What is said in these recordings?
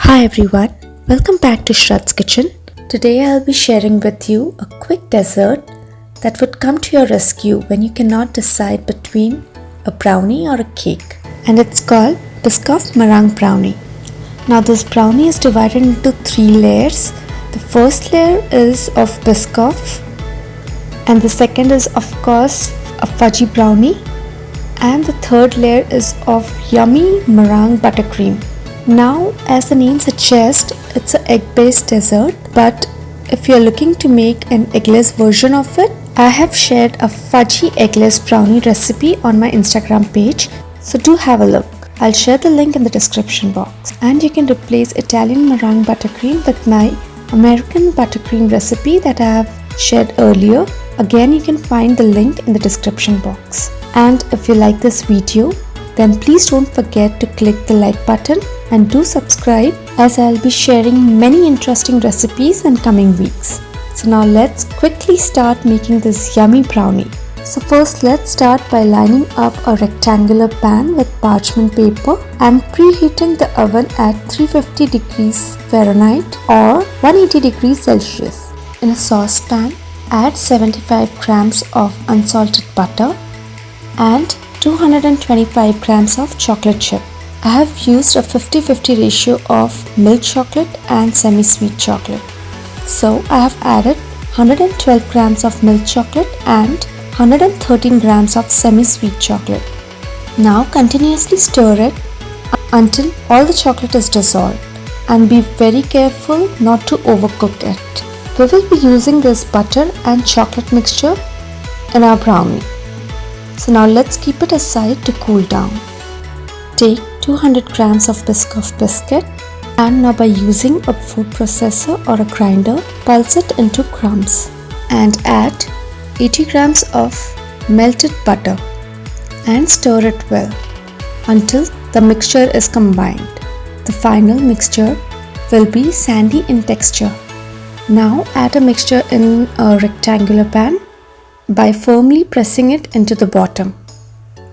Hi everyone, welcome back to Shrad's Kitchen. Today I'll be sharing with you a quick dessert that would come to your rescue when you cannot decide between a brownie or a cake. And it's called Biscoff Meringue Brownie. Now this brownie is divided into 3 layers. The first layer is of Biscoff and the second is of course a fudgy brownie and the third layer is of yummy meringue buttercream. Now, as the name suggests, it's an egg-based dessert, but if you're looking to make an eggless version of it, I have shared a fudgy eggless brownie recipe on my Instagram page, so do have a look. I'll share the link in the description box. And you can replace Italian meringue buttercream with my American buttercream recipe that I have shared earlier. Again, you can find the link in the description box. And if you like this video, then please don't forget to click the like button and do subscribe, as I'll be sharing many interesting recipes in coming weeks. So now let's quickly start making this yummy brownie. So first let's start by lining up a rectangular pan with parchment paper and preheating the oven at 350 degrees Fahrenheit or 180 degrees Celsius. In a saucepan, add 75 grams of unsalted butter and 225 grams of chocolate chip. I have used a 50-50 ratio of milk chocolate and semi-sweet chocolate. So I have added 112 grams of milk chocolate and 113 grams of semi-sweet chocolate. Now continuously stir it until all the chocolate is dissolved, and be very careful not to overcook it. We will be using this butter and chocolate mixture in our brownie. So now let's keep it aside to cool down. Take 200 grams of Biscoff biscuit and now by using a food processor or a grinder, pulse it into crumbs and add 80 grams of melted butter and stir it well until the mixture is combined. The final mixture will be sandy in texture. Now add a mixture in a rectangular pan by firmly pressing it into the bottom.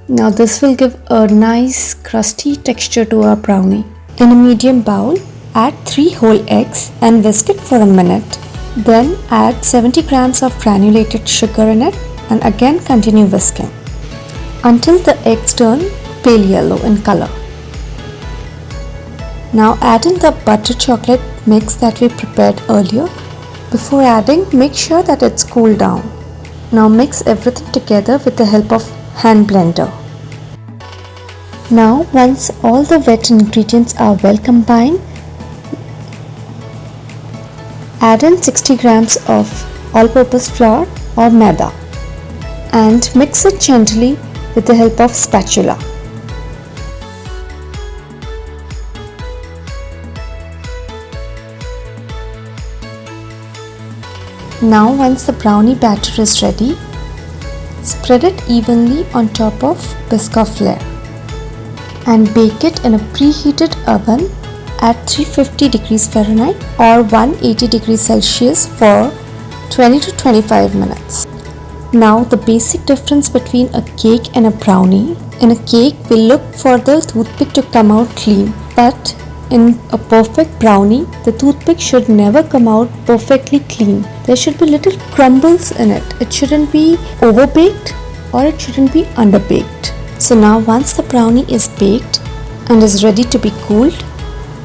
Now this will give a nice crusty texture to our brownie. In a medium bowl, add 3 whole eggs and whisk it for a minute. Then add 70 grams of granulated sugar in it and again continue whisking until the eggs turn pale yellow in color. Now add in the butter chocolate mix that we prepared earlier. Before adding, make sure that it's cooled down. Now mix everything together with the help of hand blender. Now once all the wet ingredients are well combined, add in 60 grams of all-purpose flour or maida and mix it gently with the help of spatula. Now once the brownie batter is ready, spread it evenly on top of Biscoff layer and bake it in a preheated oven at 350 degrees Fahrenheit or 180 degrees Celsius for 20 to 25 minutes. Now the basic difference between a cake and a brownie. In a cake, we look for the toothpick to come out clean, but in a perfect brownie, the toothpick should never come out perfectly clean. There should be little crumbles in it. It shouldn't be overbaked or it shouldn't be underbaked. So now once the brownie is baked and is ready to be cooled,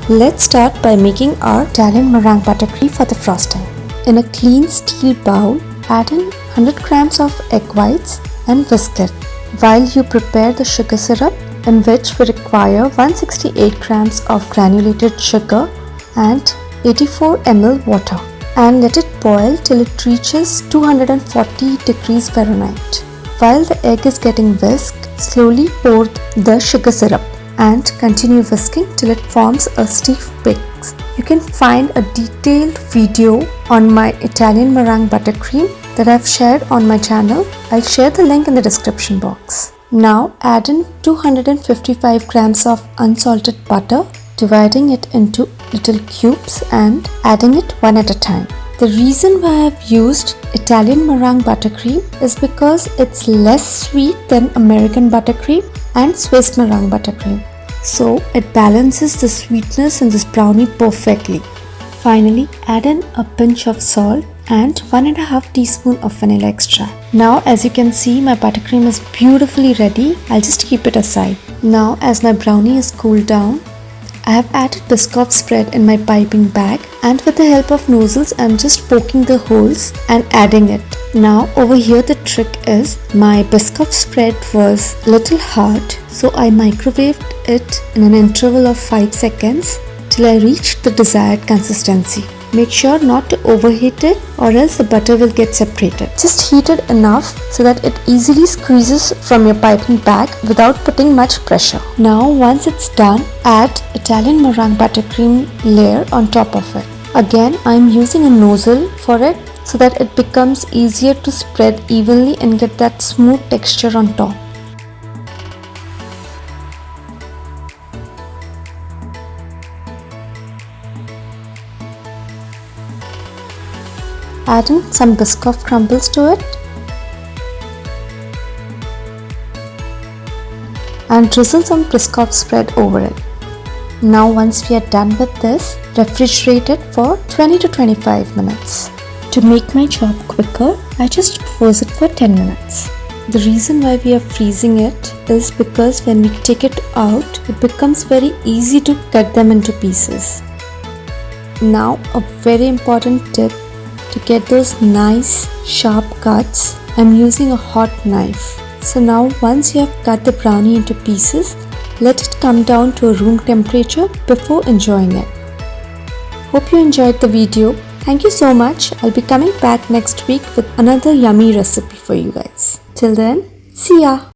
let's start by making our Italian meringue buttercream for the frosting. In a clean steel bowl, add in 100 grams of egg whites and whisk it while you prepare the sugar syrup, in which we require 168 grams of granulated sugar and 84 ml water, and let it boil till it reaches 240 degrees Fahrenheit. While the egg is getting whisked, slowly pour the sugar syrup and continue whisking till it forms a stiff peaks. You can find a detailed video on my Italian meringue buttercream that I've shared on my channel. I'll share the link in the description box. Now add in 255 grams of unsalted butter, dividing it into little cubes and adding it one at a time. The reason why I've used Italian meringue buttercream is because it's less sweet than American buttercream and Swiss meringue buttercream. so it balances the sweetness in this brownie perfectly. Finally, add in a pinch of salt and 1.5 teaspoon of vanilla extract. Now as you can see, my buttercream is beautifully ready. I'll just keep it aside. Now as my brownie is cooled down, I have added Biscoff spread in my piping bag, and with the help of nozzles I'm just poking the holes and adding it. Now over here the trick is, my Biscoff spread was little hard, so I microwaved it in an interval of 5 seconds till I reached the desired consistency. Make sure not to overheat it or else the butter will get separated. Just heat it enough so that it easily squeezes from your piping bag without putting much pressure. Now once it's done, add Italian meringue buttercream layer on top of it. Again, I'm using a nozzle for it so that it becomes easier to spread evenly and get that smooth texture on top. Add in some Biscoff crumbles to it and drizzle some Biscoff spread over it. Now once we are done with this, refrigerate it for 20 to 25 minutes. To make my job quicker, I just froze it for 10 minutes. The reason why we are freezing it is because when we take it out, it becomes very easy to cut them into pieces. Now a very important tip: to get those nice sharp cuts, I'm using a hot knife. So now once you have cut the brownie into pieces, let it come down to a room temperature before enjoying it. Hope you enjoyed the video. Thank you so much. I'll be coming back next week with another yummy recipe for you guys. Till then, see ya!